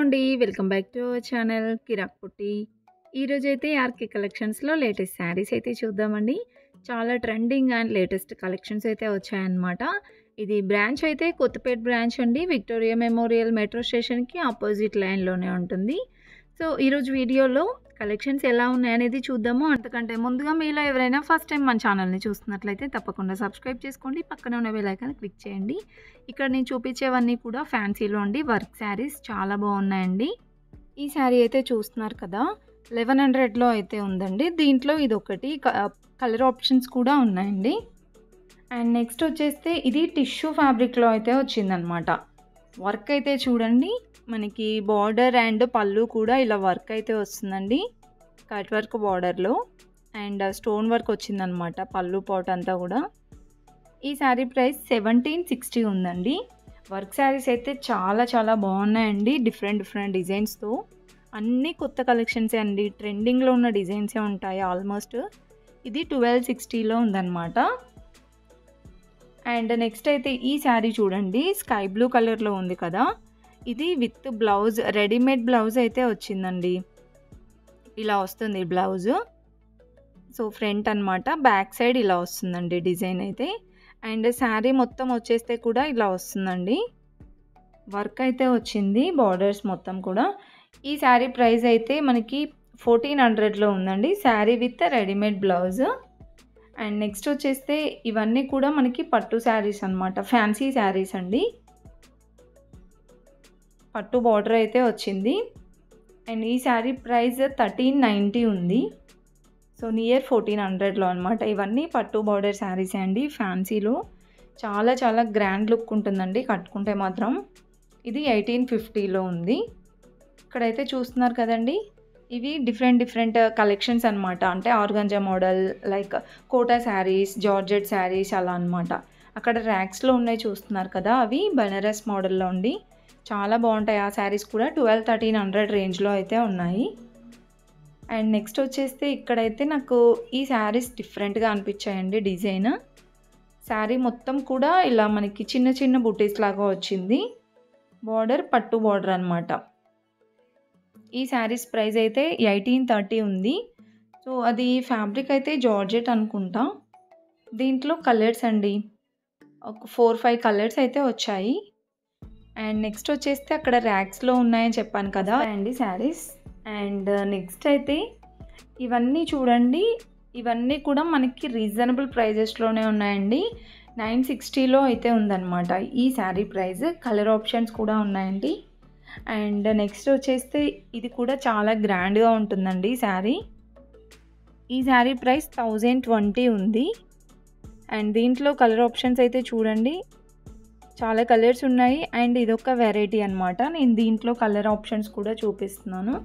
అండి. Welcome back to our channel కిరాక్ పుట్టి. ఈరోజైతే ఆర్‌కే కలెక్షన్స్‌లో లేటెస్ట్ శారీస్ అయితే చూద్దామండి. చాలా ట్రెండింగ్ అండ్ లేటెస్ట్ కలెక్షన్స్ అయితే వచ్చాయన్నమాట. ఇది బ్రాంచ్ అయితే కొత్తపేట బ్రాంచ్ అండి. విక్టోరియా మెమోరియల్ మెట్రో స్టేషన్‌కి అపోజిట్ లైన్‌లోనే ఉంటుంది. సో, ఈరోజు వీడియోలో కలెక్షన్స్ ఎలా ఉన్నాయనేది చూద్దాము. అంతకంటే ముందుగా మీలో ఎవరైనా ఫస్ట్ టైం మన ఛానల్‌ని చూస్తున్నట్లయితే తప్పకుండా సబ్స్క్రైబ్ చేసుకోండి. పక్కనే ఉన్న బెల్ ఐకాన్ క్లిక్ చేయండి. ఇక్కడ నేను చూపించేవన్నీ కూడా ఫ్యాన్సీలో అండి. వర్క్ శారీస్ చాలా బాగున్నాయండి. ఈ శారీ అయితే చూస్తున్నారు కదా, 1100లో అయితే ఉందండి. దీంట్లో ఇదొకటి కలర్ ఆప్షన్స్ కూడా ఉన్నాయండి. అండ్ నెక్స్ట్ వచ్చేస్తే ఇది టిష్యూ ఫ్యాబ్రిక్లో అయితే వచ్చిందనమాట. వర్క్ అయితే చూడండి, మనకి బార్డర్ అండ్ పళ్ళు కూడా ఇలా వర్క్ అయితే వస్తుందండి. కట్ వర్క్ బార్డర్లో అండ్ స్టోన్ వర్క్ వచ్చిందనమాట పళ్ళు పాట్ అంతా కూడా. ఈ శారీ ప్రైస్ 1760 ఉందండి. వర్క్ శారీస్ అయితే చాలా చాలా బాగున్నాయండి. డిఫరెంట్ డిజైన్స్తో అన్నీ కొత్త కలెక్షన్సే అండి. ట్రెండింగ్లో ఉన్న డిజైన్సే ఉంటాయి ఆల్మోస్ట్. ఇది 1260లో ఉందన్నమాట. అండ్ నెక్స్ట్ అయితే ఈ శారీ చూడండి, స్కై బ్లూ కలర్లో ఉంది కదా. ఇది విత్ బ్లౌజ్, రెడీమేడ్ బ్లౌజ్ అయితే వచ్చిందండి. ఇలా వస్తుంది బ్లౌజ్. సో ఫ్రంట్ అనమాట, బ్యాక్ సైడ్ ఇలా వస్తుందండి డిజైన్ అయితే. అండ్ శారీ మొత్తం వచ్చేస్తే కూడా ఇలా వస్తుందండి. వర్క్ అయితే వచ్చింది బార్డర్స్ మొత్తం కూడా. ఈ శారీ ప్రైస్ అయితే మనకి 1400లో ఉందండి, sari with readymade blouse. And next వచ్చేస్తే ఇవన్నీ కూడా మనకి పట్టు శారీస్ అనమాట, ఫ్యాన్సీ శారీస్ అండి. పట్టు బార్డర్ అయితే వచ్చింది. అండ్ ఈ శారీ ప్రైస్ 1390 ఉంది. సో నియర్ 1400లో అనమాట. ఇవన్నీ పట్టు బార్డర్ శారీస్ అండి, ఫ్యాన్సీలో చాలా చాలా గ్రాండ్ లుక్ ఉంటుందండి కట్టుకుంటే మాత్రం. ఇది 1850లో ఉంది. ఇక్కడైతే చూస్తున్నారు కదండి, ఇవి డిఫరెంట్ కలెక్షన్స్ అనమాట. అంటే organza model, like Kota saris, georgette saris అలా అనమాట. అక్కడ ర్యాక్స్లో ఉన్నాయి చూస్తున్నారు కదా, అవి బనారస్ మోడల్లో ఉండి చాలా బాగుంటాయి. ఆ శారీస్ కూడా 1200-1300 రేంజ్లో అయితే ఉన్నాయి. అండ్ నెక్స్ట్ వచ్చేస్తే ఇక్కడైతే నాకు ఈ శారీస్ డిఫరెంట్గా అనిపించాయండి. డిజైన్ శారీ మొత్తం కూడా ఇలా మనకి చిన్న చిన్న బుటీస్ లాగా వచ్చింది. బార్డర్ పట్టు బార్డర్ అనమాట. ఈ శారీస్ ప్రైస్ అయితే 1830 ఉంది. సో అది ఫ్యాబ్రిక్ అయితే జార్జెట్ అనుకుంటా. దీంట్లో కలర్స్ అండి, ఒక 4-5 కలర్స్ అయితే వచ్చాయి. అండ్ నెక్స్ట్ వచ్చేస్తే అక్కడ ర్యాక్స్లో ఉన్నాయని చెప్పాను కదా అండి శారీస్. అండ్ నెక్స్ట్ అయితే ఇవన్నీ చూడండి, ఇవన్నీ కూడా మనకి రీజనబుల్ ప్రైజెస్లోనే ఉన్నాయండి. 960లో అయితే ఉందన్నమాట ఈ శారీ ప్రైస్. కలర్ ఆప్షన్స్ కూడా ఉన్నాయండి. అండ్ నెక్స్ట్ వచ్చేస్తే ఇది కూడా చాలా గ్రాండ్గా ఉంటుందండి శారీ. ఈ శారీ ప్రైస్ 1020 ఉంది. అండ్ దీంట్లో కలర్ ఆప్షన్స్ అయితే చూడండి, చాలా కలర్స్ ఉన్నాయి. అండ్ ఇదొక వెరైటీ అనమాట. నేను దీంట్లో కలర్ ఆప్షన్స్ కూడా చూపిస్తున్నాను.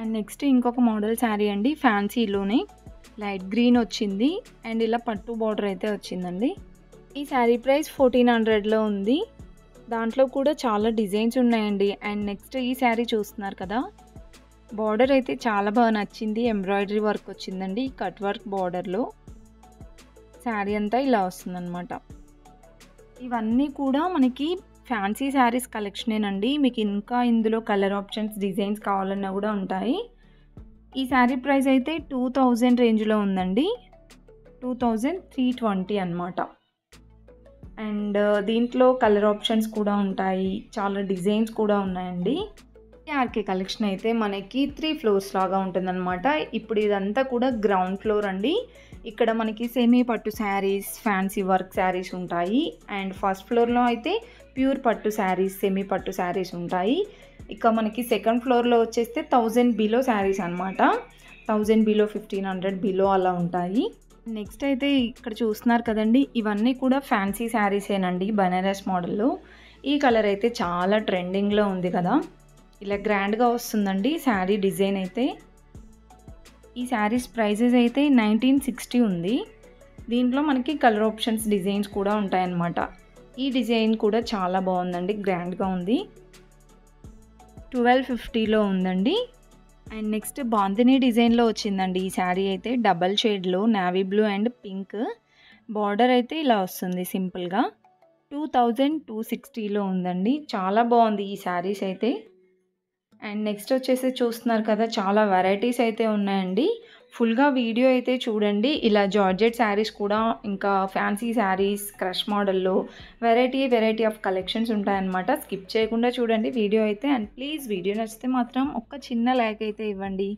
అండ్ నెక్స్ట్ ఇంకొక మోడల్ శారీ అండి, ఫ్యాన్సీలోనే లైట్ గ్రీన్ వచ్చింది. అండ్ ఇలా పట్టు బార్డర్ అయితే వచ్చిందండి. ఈ శారీ ప్రైస్ 1400లో ఉంది. దాంట్లో కూడా చాలా డిజైన్స్ ఉన్నాయండి. అండ్ నెక్స్ట్ ఈ శారీ చూస్తున్నారు కదా, బార్డర్ అయితే చాలా బాగా నచ్చింది. ఎంబ్రాయిడరీ వర్క్ వచ్చిందండి కట్ వర్క్ బార్డర్లో. శారీ అంతా ఇలా వస్తుందన్నమాట. ఇవన్నీ కూడా మనకి ఫ్యాన్సీ శారీస్ కలెక్షనేనండి. మీకు ఇంకా ఇందులో కలర్ ఆప్షన్స్, డిజైన్స్ కావాలన్నా కూడా ఉంటాయి. ఈ శారీ ప్రైస్ అయితే 2000 రేంజ్లో ఉందండి, 2320 అనమాట. అండ్ దీంట్లో కలర్ ఆప్షన్స్ కూడా ఉంటాయి, చాలా డిజైన్స్ కూడా ఉన్నాయండి. ఆర్కే కలెక్షన్ అయితే మనకి 3 ఫ్లోర్స్ లాగా ఉంటుందన్నమాట. ఇప్పుడు ఇదంతా కూడా గ్రౌండ్ ఫ్లోర్ అండి. ఇక్కడ మనకి సెమీ పట్టు శారీస్, ఫ్యాన్సీ వర్క్ శారీస్ ఉంటాయి. అండ్ ఫస్ట్ ఫ్లోర్లో అయితే ప్యూర్ పట్టు శారీస్, సెమీ పట్టు శారీస్ ఉంటాయి. ఇక మనకి సెకండ్ ఫ్లోర్లో వచ్చేస్తే 1000 బిలో శారీస్ అనమాట. 1000 బిలో, 1500 బిలో అలా ఉంటాయి. నెక్స్ట్ అయితే ఇక్కడ చూస్తున్నారు కదండి, ఇవన్నీ కూడా ఫ్యాన్సీ శారీసేనండి, బనారస్ మోడల్లో. ఈ కలర్ అయితే చాలా ట్రెండింగ్లో ఉంది కదా, ఇలా గ్రాండ్గా వస్తుందండి శారీ డిజైన్ అయితే. ఈ శారీస్ ప్రైజెస్ అయితే 1960 ఉంది. దీంట్లో మనకి కలర్ ఆప్షన్స్, డిజైన్స్ కూడా ఉంటాయన్నమాట. ఈ డిజైన్ కూడా చాలా బాగుందండి, గ్రాండ్గా ఉంది. 1250లో ఉందండి. అండ్ నెక్స్ట్ బాందిని డిజైన్‌లో వచ్చిందండి ఈ శారీ అయితే. డబల్ షేడ్‌లో navy blue and pink. Border అయితే ఇలా వస్తుంది సింపుల్‌గా. 2260లో ఉందండి. చాలా బాగుంది ఈ శారీస్ అయితే. అండ్ నెక్స్ట్ వచ్చేసి చూస్తున్నారు కదా, చాలా వెరైటీస్ అయితే ఉన్నాయండి. ఫుల్‌గా వీడియో అయితే చూడండి. ఇలా జార్జెట్ శారీస్ కూడా, ఇంకా ఫ్యాన్సీ శారీస్, క్రష్ మోడల్‌లో వెరైటీ ఆఫ్ కలెక్షన్స్ ఉంటాయన్నమాట. స్కిప్ చేయకుండా చూడండి వీడియో అయితే. అండ్ ప్లీజ్ వీడియో నచ్చితే మాత్రం ఒక్క చిన్న లైక్ అయితే ఇవ్వండి.